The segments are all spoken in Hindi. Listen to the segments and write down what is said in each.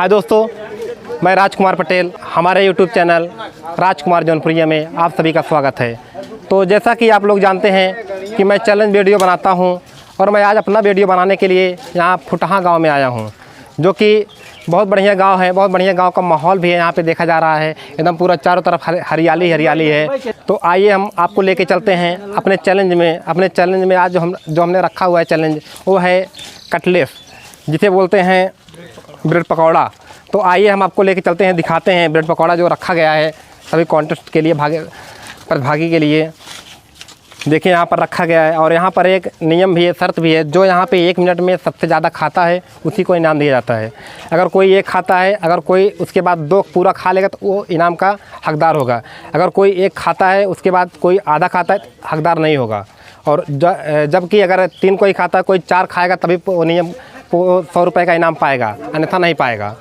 हाय दोस्तों, मैं राजकुमार पटेल, हमारे यूट्यूब चैनल राजकुमार जौनपुरिया में आप सभी का स्वागत है। तो जैसा कि आप लोग जानते हैं कि मैं चैलेंज वीडियो बनाता हूं और मैं आज अपना वीडियो बनाने के लिए यहाँ फुटहा गांव में आया हूं, जो कि बहुत बढ़िया गांव है। बहुत बढ़िया गांव का माहौल भी है, यहाँ पे देखा जा रहा है। एकदम पूरा चारों तरफ हरियाली हरियाली है। तो आइए हम आपको लेके चलते हैं अपने चैलेंज में। आज जो हमने रखा हुआ है चैलेंज, वो है कटलेट, जिसे बोलते हैं ब्रेड पकौड़ा। तो आइए हम आपको लेके चलते हैं, दिखाते हैं ब्रेड पकौड़ा जो रखा गया है सभी कॉन्टेस्ट के लिए, प्रतिभागी के लिए। देखिए यहाँ पर रखा गया है और यहाँ पर एक नियम भी है, शर्त भी है। जो यहाँ पे 1 मिनट में सबसे ज़्यादा खाता है उसी को इनाम दिया जाता है। अगर कोई एक खाता है, अगर कोई उसके बाद 2 पूरा खा लेगा तो वो इनाम का हकदार होगा। अगर कोई एक खाता है उसके बाद कोई आधा खाता है, हकदार नहीं होगा। और जबकि अगर 3 कोई खाता है, कोई 4 खाएगा तभी वो नियम 100 रुपये का इनाम पाएगा, अन्यथा नहीं पाएगा।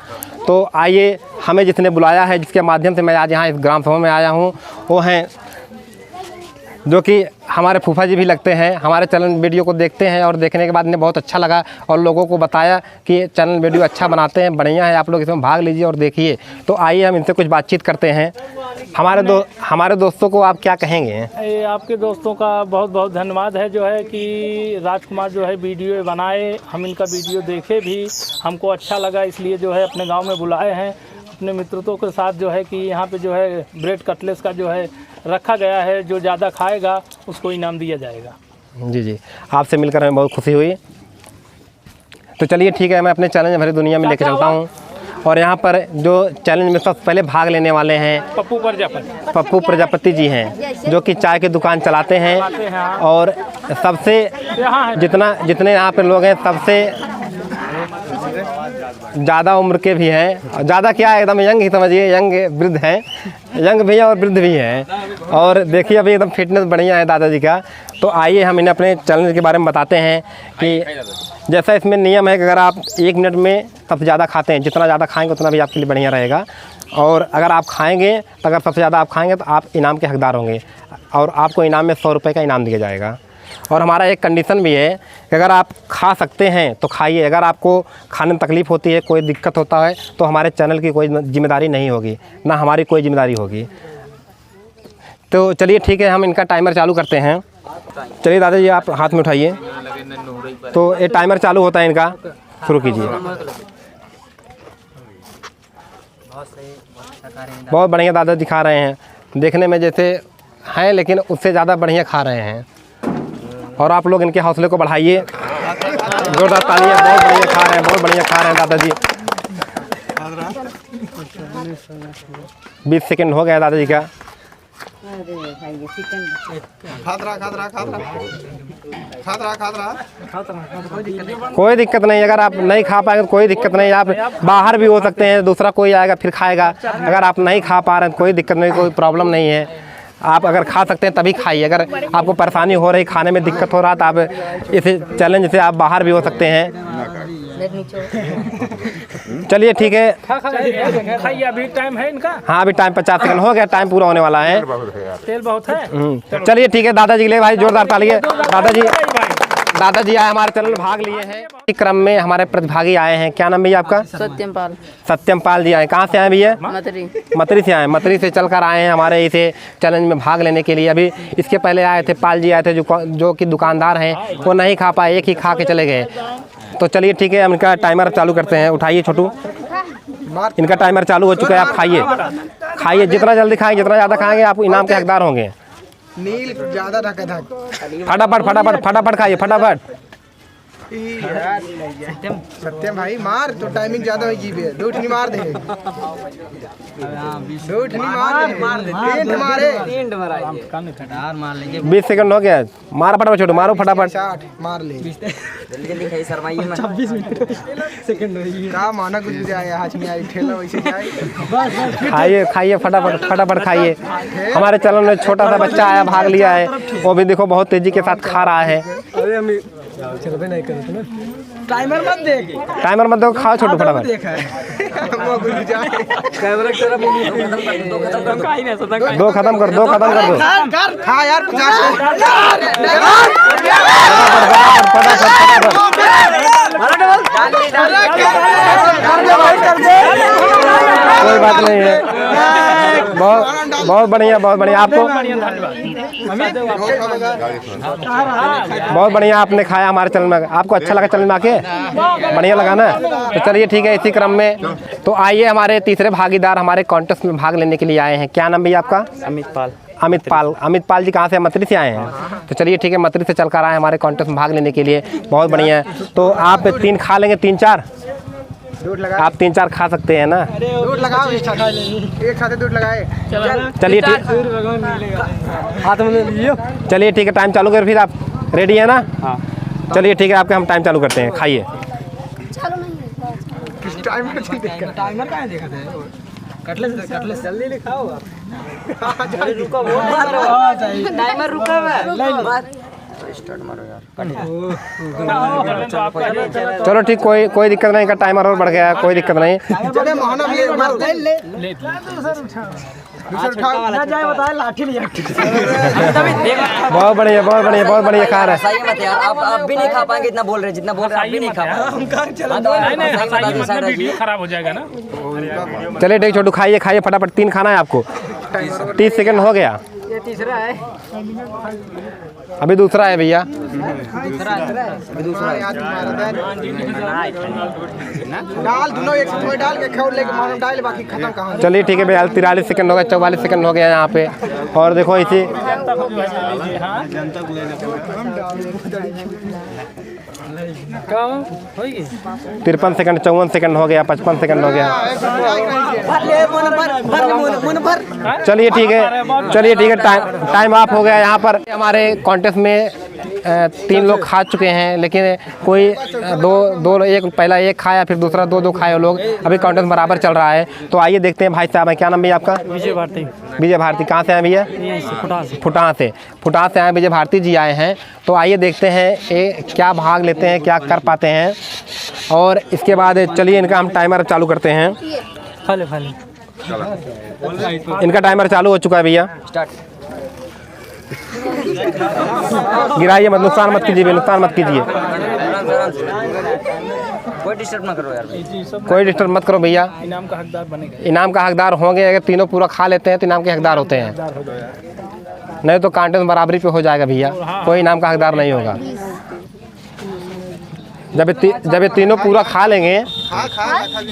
तो आइए, हमें जिसने बुलाया है, जिसके माध्यम से मैं आज यहाँ इस ग्राम सभा में आया हूँ, वो हैं जो कि हमारे फूफा जी भी लगते हैं। हमारे चैनल वीडियो को देखते हैं और देखने के बाद इन्हें बहुत अच्छा लगा और लोगों को बताया कि चैनल वीडियो अच्छा बनाते हैं, बढ़िया है, आप लोग इसमें भाग लीजिए और देखिए। तो आइए हम इनसे कुछ बातचीत करते हैं। हमारे दोस्तों को आप क्या कहेंगे? आपके दोस्तों का बहुत बहुत धन्यवाद है, जो है कि राजकुमार जो है वीडियो बनाए, हम इनका वीडियो देखे भी, हमको अच्छा लगा, इसलिए जो है अपने गांव में बुलाए हैं अपने मित्रों के साथ। जो है कि यहाँ पे जो है ब्रेड कटलेट का जो है रखा गया है, जो ज़्यादा खाएगा उसको इनाम दिया जाएगा। जी, आपसे मिलकर हमें बहुत खुशी हुई। तो चलिए ठीक है, मैं अपने चैलेंज भरी दुनिया में लेकर चलता हूँ। और यहाँ पर जो चैलेंज में सबसे पहले भाग लेने वाले हैं पप्पू प्रजापति जी हैं, जो कि चाय की दुकान चलाते हैं। और सबसे जितने यहाँ पे लोग हैं, सबसे ज़्यादा उम्र के भी हैं। ज़्यादा क्या है, एकदम यंग ही समझिए, यंग वृद्ध हैं, यंग भी हैं और वृद्ध भी हैं। और देखिए अभी एकदम फिटनेस बढ़िया है दादाजी का। तो आइए हम इन्हें अपने चैलेंज के बारे में बताते हैं कि जैसा इसमें नियम है कि अगर आप 1 मिनट में सबसे ज़्यादा खाते हैं, जितना ज़्यादा खाएंगे उतना भी आपके लिए बढ़िया रहेगा। और अगर आप खाएंगे तो अगर सबसे ज़्यादा आप खाएंगे तो आप इनाम के हकदार होंगे और आपको इनाम में 100 रुपये का इनाम दिया जाएगा। और हमारा एक कंडीशन भी है कि अगर आप खा सकते हैं तो खाइए। अगर आपको खाने में तकलीफ़ होती है, कोई दिक्कत होता है, तो हमारे चैनल की कोई जिम्मेदारी नहीं होगी, ना हमारी कोई जिम्मेदारी होगी। तो चलिए ठीक है, हम इनका टाइमर चालू करते हैं। चलिए दादाजी, आप हाथ में उठाइए। तो ये टाइमर चालू होता है इनका, शुरू कीजिए। बहुत बढ़िया दादाजी खा रहे हैं, देखने में जैसे हैं लेकिन उससे ज़्यादा बढ़िया खा रहे हैं। और आप लोग इनके हौसले को बढ़ाइए, जोरदार तालियां। बहुत बढ़िया खा रहे हैं, बहुत बढ़िया खा रहे हैं दादाजी। 20 सेकंड हो गया दादाजी का। कोई दिक्कत नहीं, अगर आप नहीं खा पाएंगे तो कोई दिक्कत नहीं, आप बाहर भी हो सकते हैं, दूसरा कोई आएगा फिर खाएगा। अगर आप नहीं खा पा रहे हैं कोई दिक्कत नहीं, कोई प्रॉब्लम नहीं है। आप अगर खा सकते हैं तभी खाइए। अगर आपको परेशानी हो रही, खाने में दिक्कत हो रहा, तो आप इस चैलेंज से आप बाहर भी हो सकते हैं। चलिए ठीक है, अभी टाइम है इनका। हाँ अभी टाइम 50 सेकंड हो गया, टाइम पूरा होने वाला है। तेल बहुत है। चलिए ठीक है, दादाजी के लिए भाई जोरदार तालियां। दादाजी आए हमारे चैनल में भाग लिए हैं। इस क्रम में हमारे प्रतिभागी आए हैं। क्या नाम भैया आपका? सत्यमपाल जी आए। कहाँ से आए भैया? मतरी से आए। मतरी से चलकर आए हैं हमारे इसे चैलेंज में भाग लेने के लिए। अभी इसके पहले आए थे पाल जी, आए थे जो कि दुकानदार हैं, वो नहीं खा पाए, एक ही खा के चले गए। तो चलिए ठीक है, हम इनका टाइमर चालू करते हैं। उठाइए छोटू, इनका टाइमर चालू हो चुका है। आप खाइए, जितना जल्दी खाएंगे, जितना ज़्यादा खाएंगे आप इनाम के हकदार होंगे। नील ज्यादा फटाफट खाइए, फटाफट। सत्यम भाई मार, तो टाइमिंग ज्यादा होगी बे। 2 ठनी मार दे, 2 ठनी मार दे, 3 मारे, 20 सेकंड हो गया। मारो फटाफट छोटू, मारो फटाफट। 60 मार ले, जल्दी खाई शर्माइए मत। 26 सेकंड का माना कुछ जाए, हाथ में आई ठेला वैसे जाए। खाइए फटाफट खाइए। हमारे चैनल में छोटा सा बच्चा आया, भाग लिया है, वो भी देखो बहुत तेजी के साथ खा रहा है। टाइमर मत देख, टाइमर मत दो, खाओ छोटू फटाफट। देखा है कैमरा की तरफ दो खत्म कर दो, खत्म कर दो। खा यार 50 कोई बात नहीं है, बहुत बहुत बढ़िया, बहुत बढ़िया। आपको बहुत बढ़िया, आपने खाया हमारे चैनल में, आपको अच्छा लगा चैनल में आके? बढ़िया लगा ना? तो चलिए ठीक है, इसी क्रम में तो आइए हमारे तीसरे भागीदार हमारे कॉन्टेस्ट में भाग लेने के लिए आए हैं। क्या नाम भैया आपका? अमित पाल। अमित पाल जी कहाँ से? मत्री से आए हैं। तो चलिए ठीक है, मत्री से चल कर आए हमारे कॉन्टेस्ट में भाग लेने के लिए, बहुत बढ़िया है। तो आप 3 खा लेंगे? 3-4 आप 3-4 खा सकते हैं ना? दूध लगाओ, एक साथ दूध लगाए। चलिए ठीक, हाथ में लियो। चलिए ठीक है, टाइम चालू कर, फिर आप रेडी है ना? हाँ। चलिए ठीक है, आपके हम टाइम चालू करते हैं, खाइए। टाइमर कहाँ है? देखा था कटलेस जल्दी लिखाओ आप। टाइमर रुका हुआ है। स्टार्ट मारो यार। चलो ठीक, कोई दिक्कत नहीं, का टाइमर और बढ़ गया है, कोई दिक्कत नहीं। लाठी नहीं बहुत बढ़िया, बहुत बढ़िया, बहुत बढ़िया खा रहे हैं। सही मत यार, आप भी नहीं खा पाएंगे, इतना बोल रहे जितना बोल रहे आप भी नहीं खा पाएंगे। वीडियो खराब हो जाएगा ना। चलिए ठीक, छोटू खाइए, खाइए फटाफट। 3 खाना है आपको। 30 सेकंड हो गया। ये तीसरा है, अभी दूसरा है भैया। डाल दोनों एक साथ में डाल के खोल लेके मानो डाल, बाकी खत्म कहाँ। चलिए ठीक है भैया, 43 सेकंड हो गया, 44 सेकंड हो गया यहाँ पे। और देखो इसी 53 सेकंड, 54 सेकंड हो गया, 55 सेकंड हो गया। चलिए ठीक है, चलिए ठीक है, टाइम ऑफ हो गया। यहाँ पर हमारे कॉन्टेस्ट में 3 लोग खा चुके हैं, लेकिन कोई दो एक पहला एक खाया, फिर दूसरा 2 खाए लोग। अभी कॉन्टेस्ट बराबर चल रहा है। तो आइए देखते हैं भाई साहब हैं। क्या नाम भैया आपका? विजय भारती। विजय भारती कहाँ से आए भैया? फुटान से आए विजय भारती जी आए हैं। तो आइए देखते हैं ये क्या भाग लेते हैं, क्या कर पाते हैं। और इसके बाद चलिए इनका हम टाइमर चालू करते हैं। इनका टाइमर चालू हो चुका है भैया। गिराइए मत, नुकसान मत कीजिए, नुकसान मत कीजिए, कोई डिस्टर्ब ना करो यार, कोई डिस्टर्ब मत करो भैया। इनाम का हकदार बनेगा। इनाम का हकदार होंगे, अगर तीनों पूरा खा लेते हैं तो इनाम के हकदार होते हैं, नहीं तो कॉन्टेस्ट बराबरी पे हो जाएगा भैया, कोई इनाम का हकदार नहीं होगा। जब ये तीनों पूरा खा लेंगे,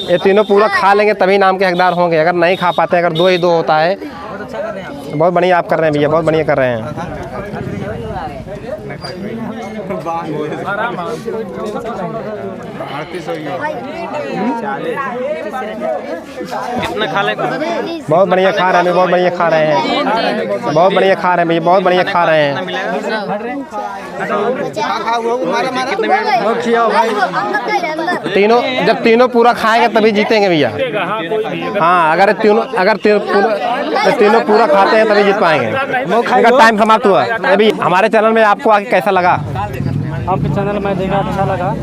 ये तीनों पूरा खा लेंगे तभी इनाम के हकदार होंगे। अगर नहीं खा पाते, अगर 2 ही 2 होता है। बहुत बढ़िया आप कर रहे हैं भैया, बहुत बढ़िया कर रहे हैं। कितना खा लेगा? बहुत बढ़िया खा रहे हैं, बहुत बढ़िया खा रहे हैं, बहुत बढ़िया खा रहे हैं भैया, बहुत बढ़िया खा रहे हैं। जब तीनों पूरा खाएंगे तभी जीतेंगे भैया। हाँ, अगर तीनों पूरा खाते हैं तभी जीत पाएंगे। अगर टाइम समाप्त हुआ। अभी हमारे चैनल में आपको आके कैसा लगा? आपके चैनल में देखा, अच्छा लगा।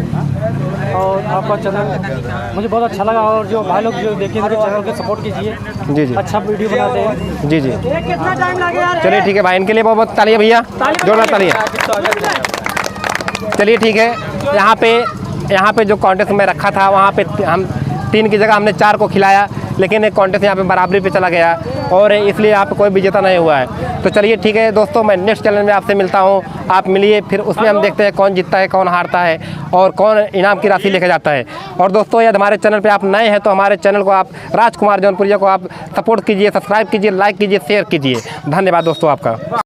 और आपका चैनल मुझे बहुत अच्छा लगा। और जो भाई लोग जो देखिए मेरे चैनल को सपोर्ट कीजिए। जी, अच्छा वीडियो बनाते हैं। जी। कितना टाइम लगेगा? चलिए ठीक है भाई, इनके लिए बहुत बहुत तालियां भैया, जोरदार तालियां। चलिए ठीक है, यहाँ पे जो कॉन्टेस्ट में रखा था वहाँ पे हम 3 की जगह हमने 4 को खिलाया, लेकिन एक कॉन्टेस्ट यहाँ पे बराबरी पे चला गया और इसलिए यहाँ पे कोई विजेता नहीं हुआ है। तो चलिए ठीक है दोस्तों, मैं नेक्स्ट चैनल में आपसे मिलता हूँ, आप मिलिए, फिर उसमें हम देखते हैं कौन जीतता है, कौन हारता है और कौन इनाम की राशि लेके जाता है। और दोस्तों यदि हमारे चैनल पे आप नए हैं तो हमारे चैनल को आप राजकुमार जौनपुरिया को आप सपोर्ट कीजिए, सब्सक्राइब कीजिए, लाइक कीजिए, शेयर कीजिए। धन्यवाद दोस्तों आपका।